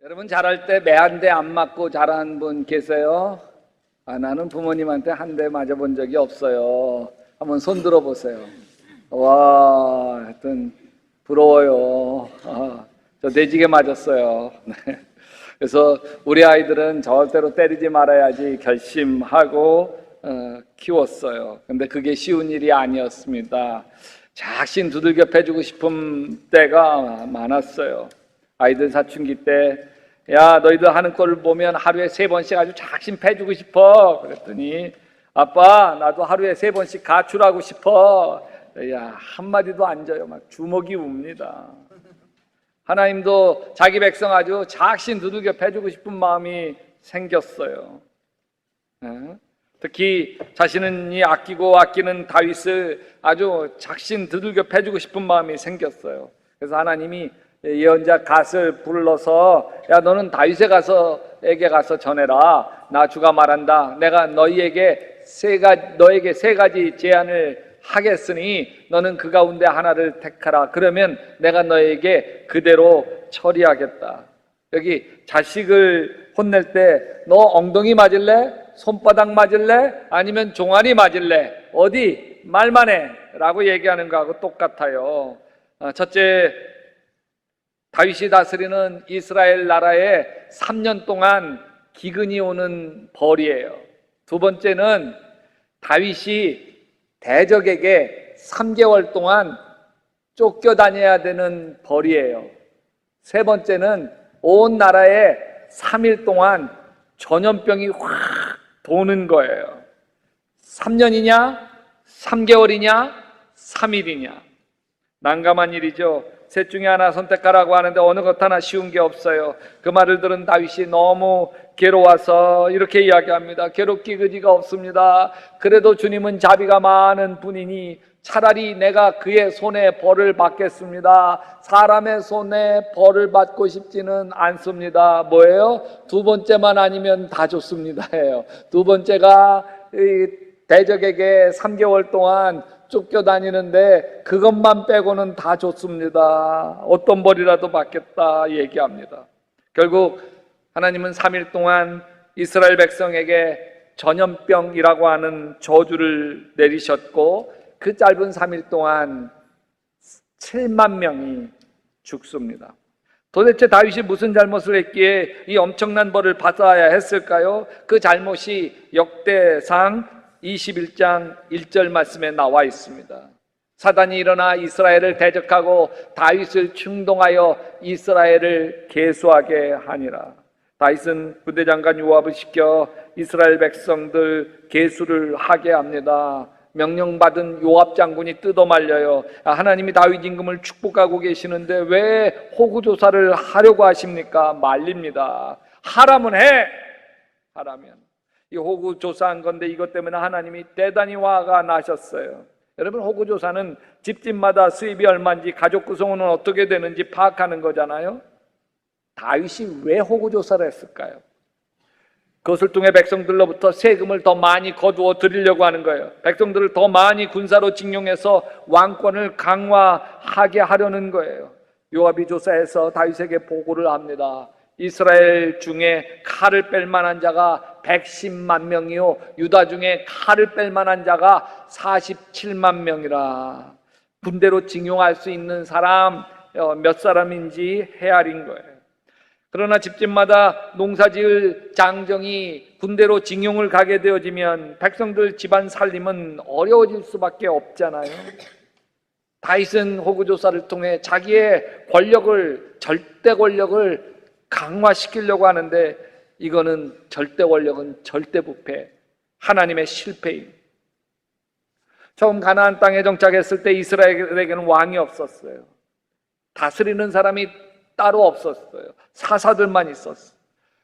여러분 자랄 때 매 한 대 안 맞고 자란 분 계세요? 나는 부모님한테 한 대 맞아본 적이 없어요. 한번 손 들어보세요. 와, 하여튼 부러워요. 저 내지게 맞았어요. 네. 그래서 우리 아이들은 절대로 때리지 말아야지 결심하고 키웠어요. 근데 그게 쉬운 일이 아니었습니다. 작신 두들겨 패주고 싶은 때가 많았어요. 아이들 사춘기 때 야, 너희들 하는 꼴을 보면 하루에 3번씩 아주 작심 패주고 싶어. 그랬더니 아빠, 나도 하루에 3번씩 가출하고 싶어. 야, 한마디도 안 져요. 막 주먹이 웁니다. 하나님도 자기 백성 아주 작심 두들겨 패주고 싶은 마음이 생겼어요. 특히 자신이 아끼고 아끼는 다윗을 아주 작심 두들겨 패주고 싶은 마음이 생겼어요. 그래서 하나님이 예언자 갓을 불러서 야, 너는 다윗에 가서에게 가서 전해라. 나 주가 말한다. 내가 너에게 세 가지 제안을 하겠으니 너는 그 가운데 하나를 택하라. 그러면 내가 너에게 그대로 처리하겠다. 여기 자식을 혼낼 때 너 엉덩이 맞을래? 손바닥 맞을래? 아니면 종아리 맞을래? 어디? 말만 해 라고 얘기하는 거하고 똑같아요. 첫째, 다윗이 다스리는 이스라엘 나라에 3년 동안 기근이 오는 벌이에요. 두 번째는 다윗이 대적에게 3개월 동안 쫓겨다녀야 되는 벌이에요. 세 번째는 온 나라에 3일 동안 전염병이 확 도는 거예요. 3년이냐? 3개월이냐? 3일이냐? 난감한 일이죠. 셋 중에 하나 선택하라고 하는데 어느 것 하나 쉬운 게 없어요. 그 말을 들은 다윗이 너무 괴로워서 이렇게 이야기합니다. 괴롭기 그지가 없습니다. 그래도 주님은 자비가 많은 분이니 차라리 내가 그의 손에 벌을 받겠습니다. 사람의 손에 벌을 받고 싶지는 않습니다. 뭐예요? 두 번째만 아니면 다 좋습니다. 두 번째가 대적에게 3개월 동안 쫓겨다니는데 그것만 빼고는 다 좋습니다. 어떤 벌이라도 받겠다 얘기합니다. 결국 하나님은 3일 동안 이스라엘 백성에게 전염병이라고 하는 저주를 내리셨고 그 짧은 3일 동안 7만 명이 죽습니다. 도대체 다윗이 무슨 잘못을 했기에 이 엄청난 벌을 받아야 했을까요? 그 잘못이 역대상 21장 1절 말씀에 나와 있습니다. 사단이 일어나 이스라엘을 대적하고 다윗을 충동하여 이스라엘을 계수하게 하니라. 다윗은 부대장관 요압을 시켜 이스라엘 백성들 계수를 하게 합니다. 명령받은 요압 장군이 뜯어말려요. 하나님이 다윗 임금을 축복하고 계시는데 왜 호구조사를 하려고 하십니까? 말립니다. 하라면 해! 하라면. 이 호구조사한 건데 이것 때문에 하나님이 대단히 화가 나셨어요. 여러분, 호구조사는 집집마다 수입이 얼마인지 가족 구성은 어떻게 되는지 파악하는 거잖아요. 다윗이 왜 호구조사를 했을까요? 그것을 통해 백성들로부터 세금을 더 많이 거두어 드리려고 하는 거예요. 백성들을 더 많이 군사로 징용해서 왕권을 강화하게 하려는 거예요. 요압이 조사해서 다윗에게 보고를 합니다. 이스라엘 중에 칼을 뺄 만한 자가 110만 명이요 유다 중에 칼을 뺄 만한 자가 47만 명이라. 군대로 징용할 수 있는 사람 몇 사람인지 헤아린 거예요. 그러나 집집마다 농사지을 장정이 군대로 징용을 가게 되어지면 백성들 집안 살림은 어려워질 수밖에 없잖아요. 다윗은 호구조사를 통해 자기의 권력을, 절대 권력을 강화시키려고 하는데 이거는 절대 권력은 절대 부패, 하나님의 실패입니다. 처음 가나안 땅에 정착했을 때 이스라엘에게는 왕이 없었어요. 다스리는 사람이 따로 없었어요. 사사들만 있었어요.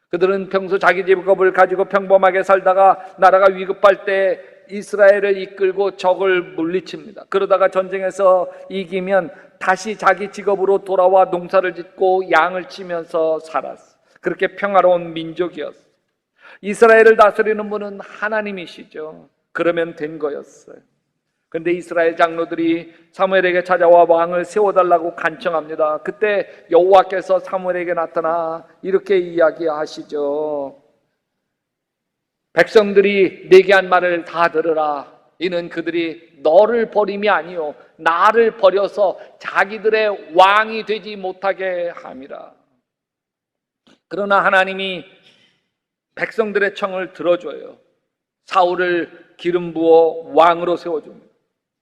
그들은 평소 자기 직업을 가지고 평범하게 살다가 나라가 위급할 때 이스라엘을 이끌고 적을 물리칩니다. 그러다가 전쟁에서 이기면 다시 자기 직업으로 돌아와 농사를 짓고 양을 치면서 살았어요. 그렇게 평화로운 민족이었어요. 이스라엘을 다스리는 분은 하나님이시죠. 그러면 된 거였어요. 그런데 이스라엘 장로들이 사무엘에게 찾아와 왕을 세워달라고 간청합니다. 그때 여호와께서 사무엘에게 나타나 이렇게 이야기하시죠. 백성들이 내게 한 말을 다 들으라. 이는 그들이 너를 버림이 아니요 나를 버려서 자기들의 왕이 되지 못하게 함이라. 그러나 하나님이 백성들의 청을 들어줘요. 사울을 기름 부어 왕으로 세워줍니다.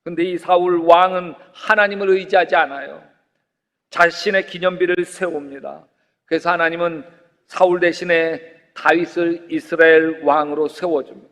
근데 이 사울 왕은 하나님을 의지하지 않아요. 자신의 기념비를 세웁니다. 그래서 하나님은 사울 대신에 다윗을 이스라엘 왕으로 세워줍니다.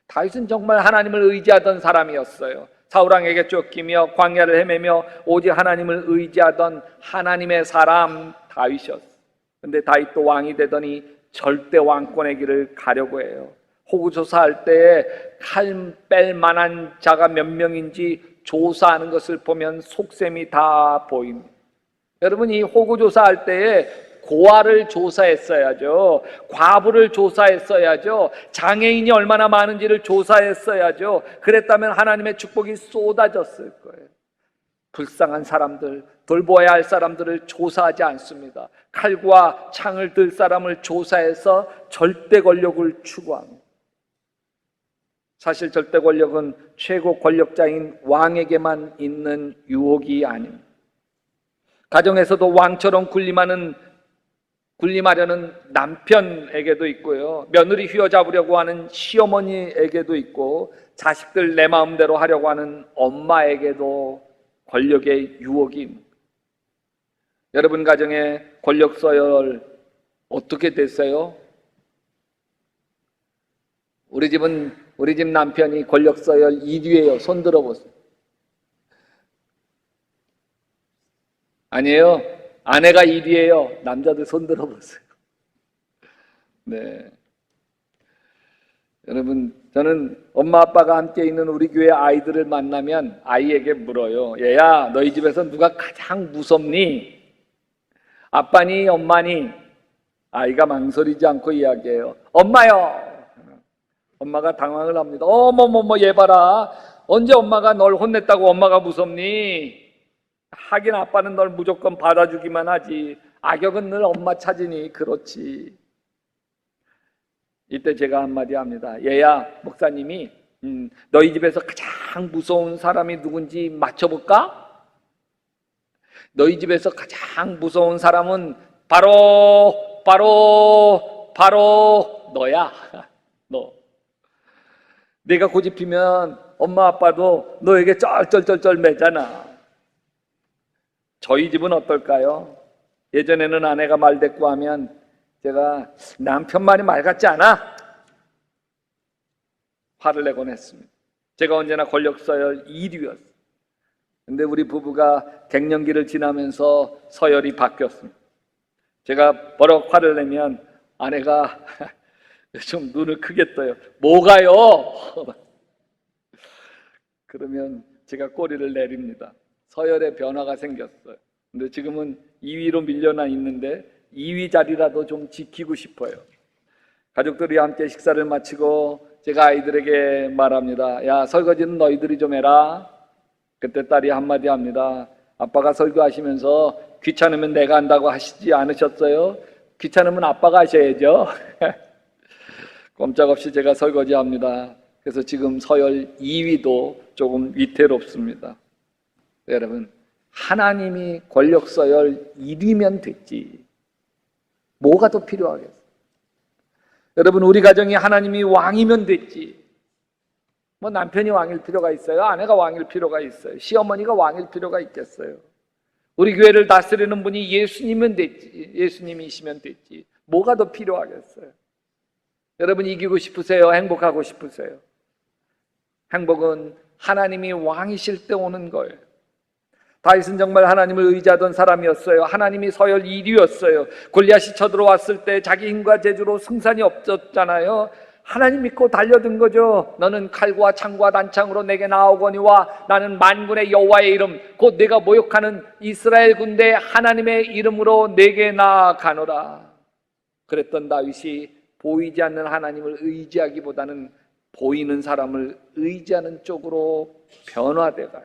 다윗은 정말 하나님을 의지하던 사람이었어요. 사울왕에게 쫓기며 광야를 헤매며 오직 하나님을 의지하던 하나님의 사람 다윗이었어요. 근데 다윗도 왕이 되더니 절대 왕권의 길을 가려고 해요. 호구조사할 때에 칼 뺄 만한 자가 몇 명인지 조사하는 것을 보면 속셈이 다 보입니다. 여러분, 이 호구조사할 때에 고아를 조사했어야죠. 과부를 조사했어야죠. 장애인이 얼마나 많은지를 조사했어야죠. 그랬다면 하나님의 축복이 쏟아졌을 거예요. 불쌍한 사람들, 돌보아야 할 사람들을 조사하지 않습니다. 칼과 창을 들 사람을 조사해서 절대 권력을 추구합니다. 사실 절대 권력은 최고 권력자인 왕에게만 있는 유혹이 아닙니다. 가정에서도 왕처럼 군림하려는 남편에게도 있고요, 며느리 휘어잡으려고 하는 시어머니에게도 있고, 자식들 내 마음대로 하려고 하는 엄마에게도 권력의 유혹이 있습니다. 여러분 가정에 권력 서열 어떻게 됐어요? 우리 집 남편이 권력 서열 1위예요. 손 들어보세요. 아니에요. 아내가 1위예요. 남자들 손 들어보세요. 네. 여러분, 저는 엄마 아빠가 함께 있는 우리 교회 아이들을 만나면 아이에게 물어요. 얘야, 너희 집에서 누가 가장 무섭니? 아빠니 엄마니? 아이가 망설이지 않고 이야기해요. 엄마요. 엄마가 당황을 합니다. 어머머머, 얘 봐라. 언제 엄마가 널 혼냈다고 엄마가 무섭니? 하긴 아빠는 널 무조건 받아주기만 하지. 악역은 늘 엄마 찾으니 그렇지. 이때 제가 한마디 합니다. 얘야, 목사님이 너희 집에서 가장 무서운 사람이 누군지 맞춰볼까? 너희 집에서 가장 무서운 사람은 바로 너야. 너. 내가 고집피면 엄마 아빠도 너에게 쩔쩔쩔쩔 매잖아. 저희 집은 어떨까요? 예전에는 아내가 말대꾸하면 제가 남편 말이 말 같지 않아? 화를 내곤 했습니다. 제가 언제나 권력 서열 1위였어요. 근데 우리 부부가 갱년기를 지나면서 서열이 바뀌었습니다. 제가 버럭 화를 내면 아내가 좀 눈을 크게 떠요. 뭐가요? 그러면 제가 꼬리를 내립니다. 서열의 변화가 생겼어요. 근데 지금은 2위로 밀려나 있는데 2위 자리라도 좀 지키고 싶어요. 가족들이 함께 식사를 마치고 제가 아이들에게 말합니다. 야, 설거지는 너희들이 좀 해라. 그때 딸이 한마디 합니다. 아빠가 설거하시면서 귀찮으면 내가 한다고 하시지 않으셨어요? 귀찮으면 아빠가 하셔야죠. 꼼짝없이 제가 설거지합니다. 그래서 지금 서열 2위도 조금 위태롭습니다. 여러분, 하나님이 권력 서열 1위면 됐지 뭐가 더 필요하겠어요? 여러분, 우리 가정이 하나님이 왕이면 됐지 뭐 남편이 왕일 필요가 있어요? 아내가 왕일 필요가 있어요? 시어머니가 왕일 필요가 있겠어요? 우리 교회를 다스리는 분이 예수님이면 됐지, 예수님이시면 됐지 뭐가 더 필요하겠어요? 여러분, 이기고 싶으세요? 행복하고 싶으세요? 행복은 하나님이 왕이실 때 오는 거예요. 다윗은 정말 하나님을 의지하던 사람이었어요. 하나님이 서열 1위였어요. 골리앗이 쳐들어왔을 때 자기 힘과 재주로 승산이 없었잖아요. 하나님 믿고 달려든 거죠. 너는 칼과 창과 단창으로 내게 나오거니와 나는 만군의 여호와의 이름 곧 내가 모욕하는 이스라엘 군대 하나님의 이름으로 내게 나아가노라. 그랬던 다윗이 보이지 않는 하나님을 의지하기보다는 보이는 사람을 의지하는 쪽으로 변화돼 가요.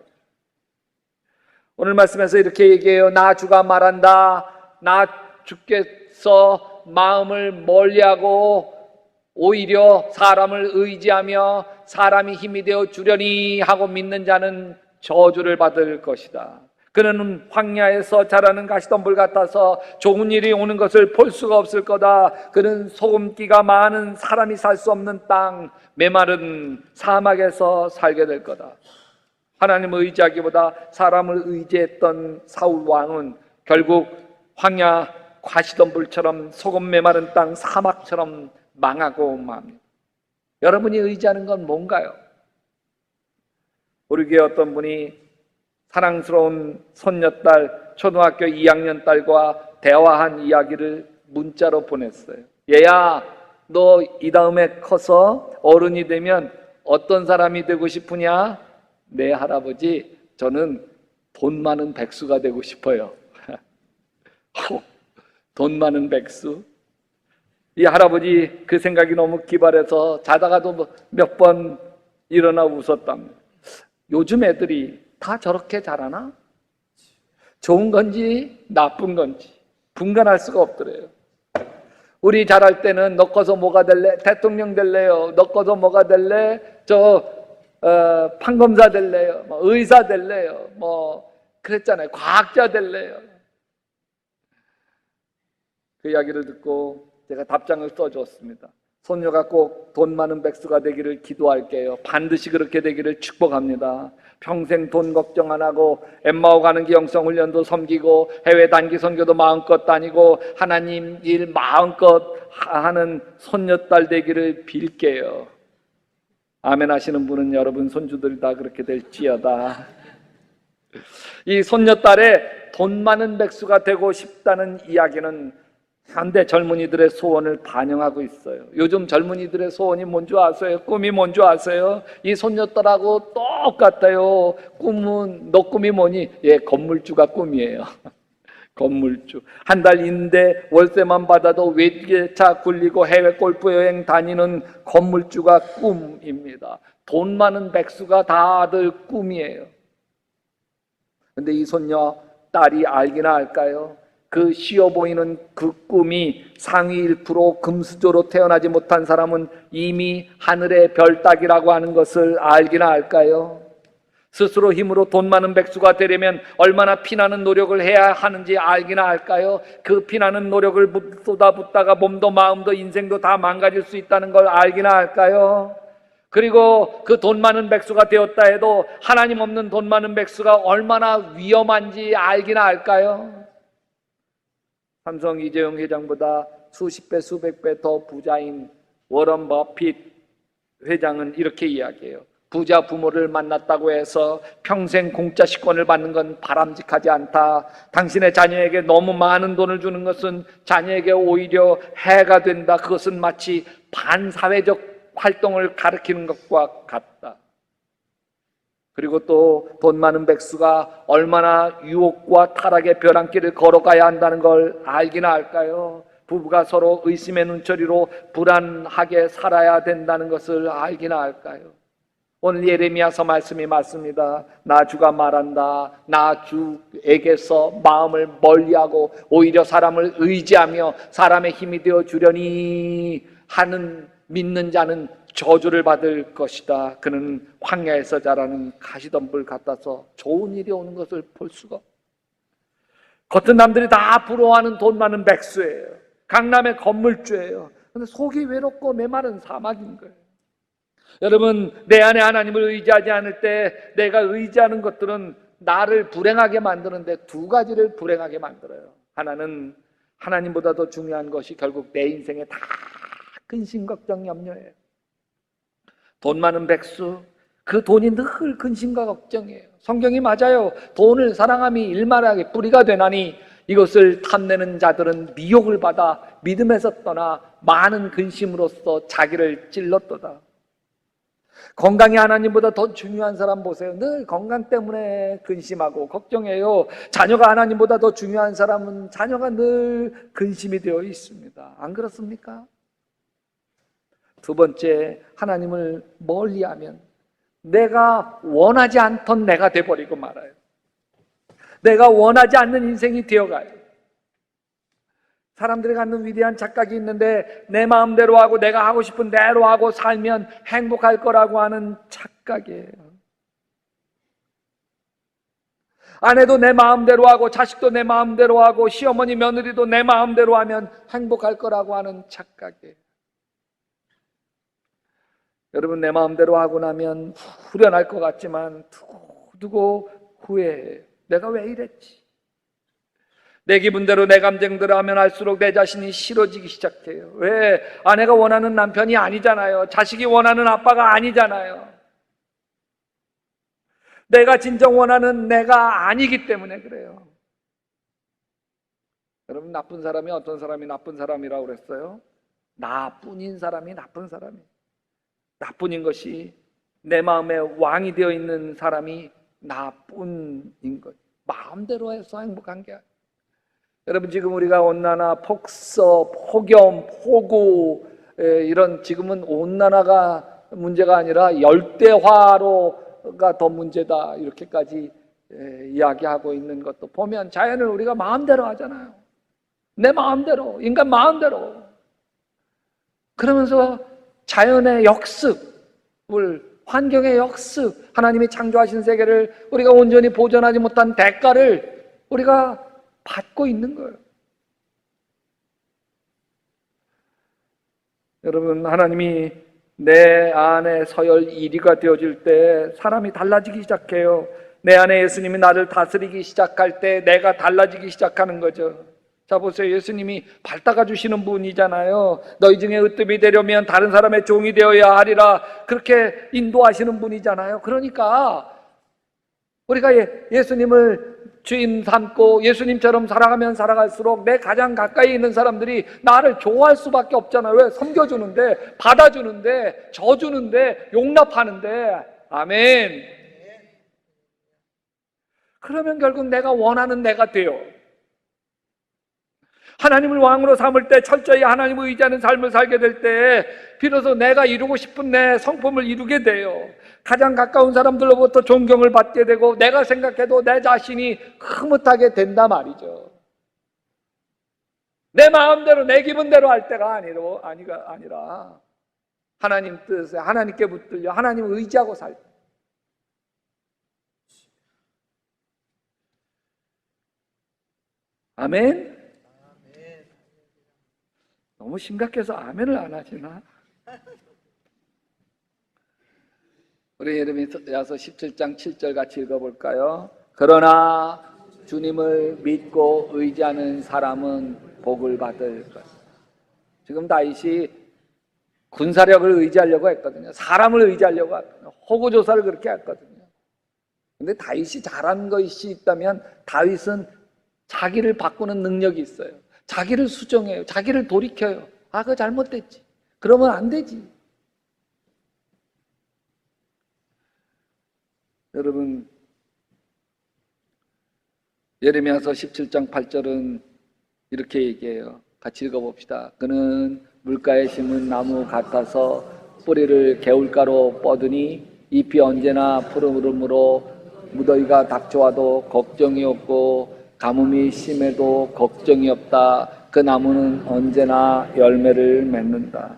오늘 말씀에서 이렇게 얘기해요. 나 주가 말한다. 나 주께서 마음을 멀리하고 오히려 사람을 의지하며 사람이 힘이 되어 주려니 하고 믿는 자는 저주를 받을 것이다. 그는 황야에서 자라는 가시덤불 같아서 좋은 일이 오는 것을 볼 수가 없을 거다. 그는 소금기가 많은 사람이 살 수 없는 땅, 메마른 사막에서 살게 될 거다. 하나님을 의지하기보다 사람을 의지했던 사울 왕은 결국 황야 가시덤불처럼 소금 메마른 땅 사막처럼 망하고 맙니다. 여러분이 의지하는 건 뭔가요? 우리 교회 어떤 분이 사랑스러운 손녀딸 초등학교 2학년 딸과 대화한 이야기를 문자로 보냈어요. 얘야, 너 이 다음에 커서 어른이 되면 어떤 사람이 되고 싶으냐? 네, 할아버지, 저는 돈 많은 백수가 되고 싶어요. 돈 많은 백수? 이 할아버지 그 생각이 너무 기발해서 자다가도 몇 번 일어나 웃었답니다. 요즘 애들이 다 저렇게 자라나? 좋은 건지 나쁜 건지 분간할 수가 없더래요. 우리 자랄 때는 너 커서 뭐가 될래? 대통령 될래요. 너 커서 뭐가 될래? 판검사 될래요. 뭐 의사 될래요. 뭐 그랬잖아요. 과학자 될래요. 그 이야기를 듣고 제가 답장을 써줬습니다. 손녀가 꼭 돈 많은 백수가 되기를 기도할게요. 반드시 그렇게 되기를 축복합니다. 평생 돈 걱정 안 하고 엠마오 가는 기 영성훈련도 섬기고 해외 단기 선교도 마음껏 다니고 하나님 일 마음껏 하는 손녀딸 되기를 빌게요. 아멘 하시는 분은 여러분 손주들 다 그렇게 될지어다. 이 손녀딸의 돈 많은 백수가 되고 싶다는 이야기는 현대 젊은이들의 소원을 반영하고 있어요. 요즘 젊은이들의 소원이 뭔지 아세요? 꿈이 뭔지 아세요? 이 손녀딸하고 똑같아요. 너 꿈이 뭐니? 예, 건물주가 꿈이에요. 건물주. 한 달 임대 월세만 받아도 외제차 굴리고 해외 골프 여행 다니는 건물주가 꿈입니다. 돈 많은 백수가 다들 꿈이에요. 근데 이 손녀 딸이 알기나 할까요? 그 쉬워 보이는 그 꿈이 상위 1% 금수저로 태어나지 못한 사람은 이미 하늘의 별 따기라고 하는 것을 알기나 할까요? 스스로 힘으로 돈 많은 백수가 되려면 얼마나 피나는 노력을 해야 하는지 알기나 할까요? 그 피나는 노력을 쏟아붓다가 몸도 마음도 인생도 다 망가질 수 있다는 걸 알기나 할까요? 그리고 그 돈 많은 백수가 되었다 해도 하나님 없는 돈 많은 백수가 얼마나 위험한지 알기나 할까요? 삼성 이재용 회장보다 수십 배, 수백 배 더 부자인 워런 버핏 회장은 이렇게 이야기해요. 부자 부모를 만났다고 해서 평생 공짜 식권을 받는 건 바람직하지 않다. 당신의 자녀에게 너무 많은 돈을 주는 것은 자녀에게 오히려 해가 된다. 그것은 마치 반사회적 활동을 가리키는 것과 같다. 그리고 또 돈 많은 백수가 얼마나 유혹과 타락의 벼랑길을 걸어가야 한다는 걸 알기나 할까요? 부부가 서로 의심의 눈초리로 불안하게 살아야 된다는 것을 알기나 할까요? 오늘 예레미야서 말씀이 맞습니다. 나 주가 말한다. 나 주에게서 마음을 멀리하고 오히려 사람을 의지하며 사람의 힘이 되어 주려니 하는 믿는 자는 저주를 받을 것이다. 그는 황야에서 자라는 가시덤불 같아서 좋은 일이 오는 것을 볼 수가 없다. 겉은 남들이 다 부러워하는 돈 많은 백수예요. 강남의 건물주예요. 그런데 속이 외롭고 메마른 사막인 거예요. 여러분, 내 안에 하나님을 의지하지 않을 때 내가 의지하는 것들은 나를 불행하게 만드는데 두 가지를 불행하게 만들어요. 하나는 하나님보다 더 중요한 것이 결국 내 인생에 다 근심, 걱정, 염려예요. 돈 많은 백수, 그 돈이 늘 근심과 걱정이에요. 성경이 맞아요. 돈을 사랑함이 일만하게 뿌리가 되나니 이것을 탐내는 자들은 미혹을 받아 믿음에서 떠나 많은 근심으로써 자기를 찔렀도다. 건강이 하나님보다 더 중요한 사람 보세요. 늘 건강 때문에 근심하고 걱정해요. 자녀가 하나님보다 더 중요한 사람은 자녀가 늘 근심이 되어 있습니다. 안 그렇습니까? 두 번째, 하나님을 멀리하면 내가 원하지 않던 내가 돼버리고 말아요. 내가 원하지 않는 인생이 되어가요. 사람들이 갖는 위대한 착각이 있는데, 내 마음대로 하고 내가 하고 싶은 대로 하고 살면 행복할 거라고 하는 착각이에요. 아내도 내 마음대로 하고 자식도 내 마음대로 하고 시어머니 며느리도 내 마음대로 하면 행복할 거라고 하는 착각이에요. 여러분, 내 마음대로 하고 나면 후련할 것 같지만 두고 후회해요. 내가 왜 이랬지? 내 기분대로 내 감정대로 하면 할수록 내 자신이 싫어지기 시작해요. 왜? 아내가 원하는 남편이 아니잖아요. 자식이 원하는 아빠가 아니잖아요. 내가 진정 원하는 내가 아니기 때문에 그래요. 여러분, 나쁜 사람이 어떤 사람이 나쁜 사람이라고 그랬어요? 나뿐인 사람이 나쁜 사람이에요. 나뿐인 것이, 내 마음에 왕이 되어 있는 사람이 나뿐인 것. 마음대로 해서 행복한 게 아니에요. 여러분, 지금 우리가 온난화, 폭서, 폭염, 폭우, 이런, 지금은 온난화가 문제가 아니라 열대화로가 더 문제다, 이렇게까지 이야기하고 있는 것도 보면, 자연을 우리가 마음대로 하잖아요. 내 마음대로, 인간 마음대로. 그러면서 자연의 역습을, 환경의 역습, 하나님이 창조하신 세계를 우리가 온전히 보존하지 못한 대가를 우리가 받고 있는 거예요. 여러분, 하나님이 내 안에 서열 1위가 되어질 때 사람이 달라지기 시작해요. 내 안에 예수님이 나를 다스리기 시작할 때 내가 달라지기 시작하는 거죠. 자, 보세요. 예수님이 밝다가 주시는 분이잖아요. 너희 중에 으뜸이 되려면 다른 사람의 종이 되어야 하리라, 그렇게 인도하시는 분이잖아요. 그러니까 우리가 예수님을 주인 삼고 예수님처럼 살아가면 살아갈수록 내 가장 가까이 있는 사람들이 나를 좋아할 수밖에 없잖아요. 왜? 섬겨주는데, 받아주는데, 져주는데, 용납하는데. 아멘. 그러면 결국 내가 원하는 내가 돼요. 하나님을 왕으로 삼을 때, 철저히 하나님을 의지하는 삶을 살게 될 때 비로소 내가 이루고 싶은 내 성품을 이루게 돼요. 가장 가까운 사람들로부터 존경을 받게 되고, 내가 생각해도 내 자신이 흐뭇하게 된다 말이죠. 내 마음대로 내 기분대로 할 때가 아니라 하나님 뜻에, 하나님께 붙들려 하나님을 의지하고 살 때. 아멘. 너무 심각해서 아멘을 안 하시나? 우리 예레미야서 17장 7절 같이 읽어볼까요? 그러나 주님을 믿고 의지하는 사람은 복을 받을 것. 지금 다윗이 군사력을 의지하려고 했거든요. 사람을 의지하려고 했거든요. 호구조사를 그렇게 했거든요. 근데 다윗이 잘한 것이 있다면, 다윗은 자기를 바꾸는 능력이 있어요. 자기를 수정해요. 자기를 돌이켜요. 아, 그거 잘못됐지. 그러면 안 되지. 여러분, 예레미야서 17장 8절은 이렇게 얘기해요. 같이 읽어봅시다. 그는 물가에 심은 나무 같아서 뿌리를 개울가로 뻗으니 잎이 언제나 푸르므로 무더위가 닥쳐와도 걱정이 없고 가뭄이 심해도 걱정이 없다. 그 나무는 언제나 열매를 맺는다.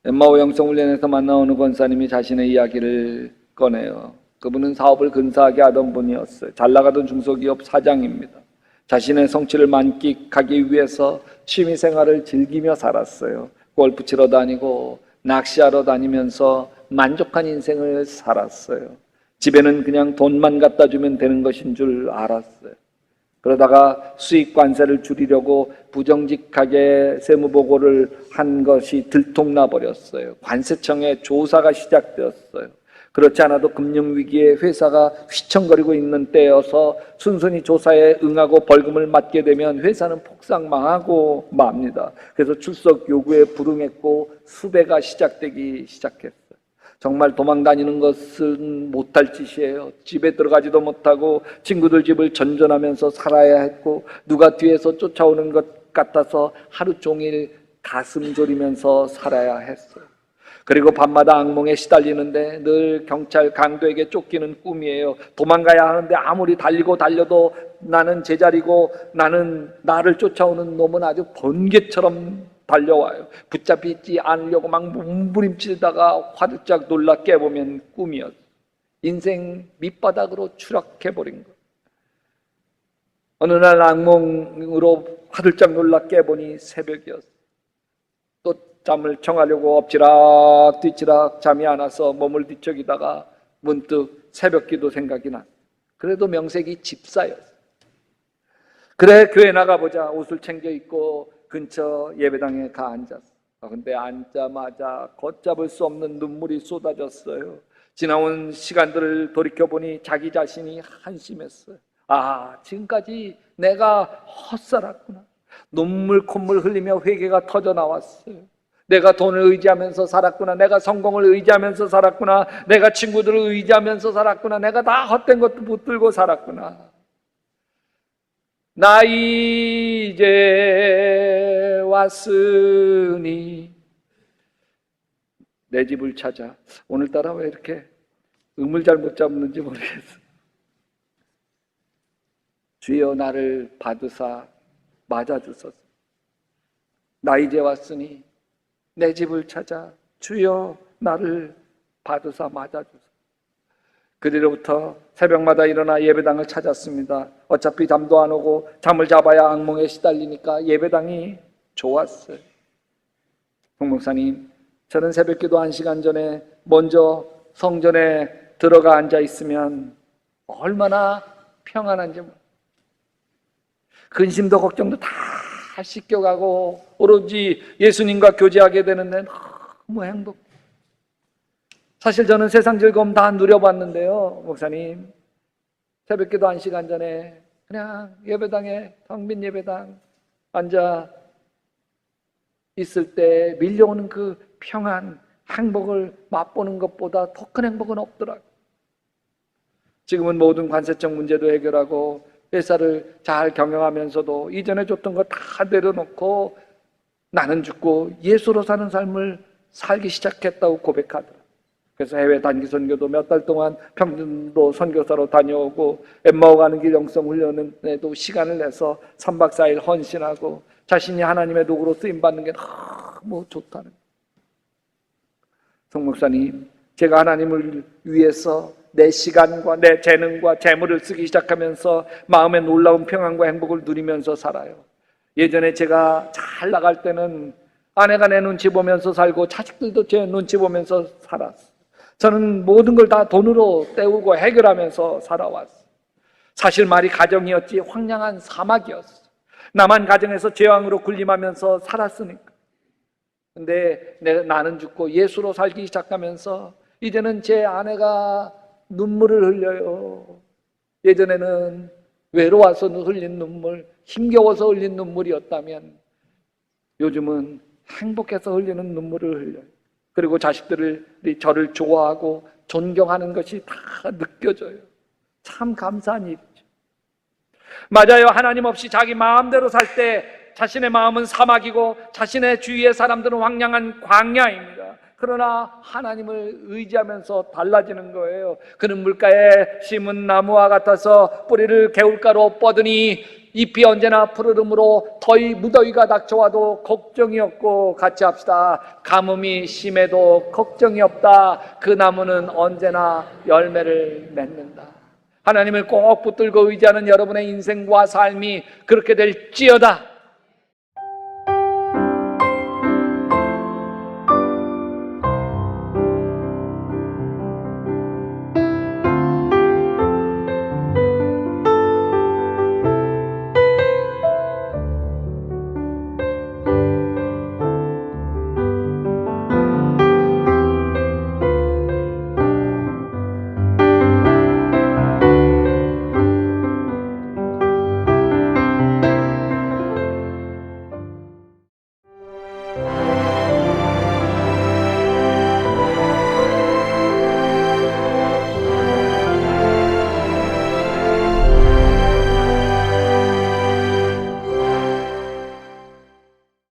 엠마오 영성훈련에서 만나 어느 권사님이 자신의 이야기를 꺼내요. 그분은 사업을 근사하게 하던 분이었어요. 잘 나가던 중소기업 사장입니다. 자신의 성취를 만끽하기 위해서 취미생활을 즐기며 살았어요. 골프 치러 다니고 낚시하러 다니면서 만족한 인생을 살았어요. 집에는 그냥 돈만 갖다 주면 되는 것인 줄 알았어요. 그러다가 수익 관세를 줄이려고 부정직하게 세무보고를 한 것이 들통나 버렸어요. 관세청에 조사가 시작되었어요. 그렇지 않아도 금융위기에 회사가 휘청거리고 있는 때여서 순순히 조사에 응하고 벌금을 맞게 되면 회사는 폭삭망하고 맙니다. 그래서 출석 요구에 불응했고 수배가 시작되기 시작했어요. 정말 도망 다니는 것은 못할 짓이에요. 집에 들어가지도 못하고 친구들 집을 전전하면서 살아야 했고, 누가 뒤에서 쫓아오는 것 같아서 하루 종일 가슴 졸이면서 살아야 했어요. 그리고 밤마다 악몽에 시달리는데 늘 경찰 강도에게 쫓기는 꿈이에요. 도망가야 하는데 아무리 달리고 달려도 나는 제자리고 나는 나를 쫓아오는 놈은 아주 번개처럼 달려와요. 붙잡히지 않으려고 막 몸부림치다가 화들짝 놀라 깨보면 꿈이었어요. 인생 밑바닥으로 추락해버린 거예요. 어느 날 악몽으로 화들짝 놀라 깨보니 새벽이었어요. 또 잠을 청하려고 엎치락 뒤치락 잠이 안 와서 몸을 뒤척이다가 문득 새벽기도 생각이 났어요. 그래도 명색이 집사였어요. 그래 교회 나가보자. 옷을 챙겨 입고 근처 예배당에 가 앉았어요. 근데 앉자마자 걷잡을 수 없는 눈물이 쏟아졌어요. 지나온 시간들을 돌이켜보니 자기 자신이 한심했어요. 지금까지 내가 헛살았구나. 눈물 콧물 흘리며 회개가 터져 나왔어요. 내가 돈을 의지하면서 살았구나. 내가 성공을 의지하면서 살았구나. 내가 친구들을 의지하면서 살았구나. 내가 다 헛된 것도 붙들고 살았구나. 나 이제 왔으니 내 집을 찾아. 오늘따라 왜 이렇게 음을 잘 못 잡는지 모르겠어. 주여 나를 받으사 맞아주소서. 나 이제 왔으니 내 집을 찾아. 주여 나를 받으사 맞아주소서. 그 뒤로부터 새벽마다 일어나 예배당을 찾았습니다. 어차피 잠도 안 오고 잠을 잡아야 악몽에 시달리니까 예배당이 좋았어요. 홍목사님, 저는 새벽기도 1시간 전에 먼저 성전에 들어가 앉아 있으면 얼마나 평안한지, 근심도 걱정도 다 씻겨가고 오로지 예수님과 교제하게 되는데 너무 행복. 사실 저는 세상 즐거움 다 누려봤는데요, 목사님. 새벽기도 1시간 전에 그냥 예배당에, 텅빈 예배당 앉아 있을 때 밀려오는 그 평안, 행복을 맛보는 것보다 더 큰 행복은 없더라고요. 지금은 모든 관세적 문제도 해결하고 회사를 잘 경영하면서도 이전에 줬던 거 다 내려놓고 나는 죽고 예수로 사는 삶을 살기 시작했다고 고백하더라고요. 그래서 해외 단기 선교도 몇 달 동안 평균도 선교사로 다녀오고 엠마오 가는 길 영성 훈련에도 시간을 내서 3박 4일 헌신하고 자신이 하나님의 도구로 쓰임받는 게 너무 좋다는 거예요. 송 목사님, 제가 하나님을 위해서 내 시간과 내 재능과 재물을 쓰기 시작하면서 마음의 놀라운 평안과 행복을 누리면서 살아요. 예전에 제가 잘 나갈 때는 아내가 내 눈치 보면서 살고 자식들도 제 눈치 보면서 살았어요. 저는 모든 걸 다 돈으로 때우고 해결하면서 살아왔어요. 사실 말이 가정이었지 황량한 사막이었어요. 나만 가정에서 제왕으로 군림하면서 살았으니까. 근데 나는 죽고 예수로 살기 시작하면서 이제는 제 아내가 눈물을 흘려요. 예전에는 외로워서 흘린 눈물, 힘겨워서 흘린 눈물이었다면 요즘은 행복해서 흘리는 눈물을 흘려요. 그리고 자식들이 저를 좋아하고 존경하는 것이 다 느껴져요. 참 감사한 일이죠. 맞아요. 하나님 없이 자기 마음대로 살 때 자신의 마음은 사막이고 자신의 주위의 사람들은 황량한 광야입니다. 그러나 하나님을 의지하면서 달라지는 거예요. 그는 물가에 심은 나무와 같아서 뿌리를 개울가로 뻗으니 잎이 언제나 푸르름으로 무더위가 닥쳐와도 걱정이 없고, 같이 합시다. 가뭄이 심해도 걱정이 없다. 그 나무는 언제나 열매를 맺는다. 하나님을 꼭 붙들고 의지하는 여러분의 인생과 삶이 그렇게 될지어다.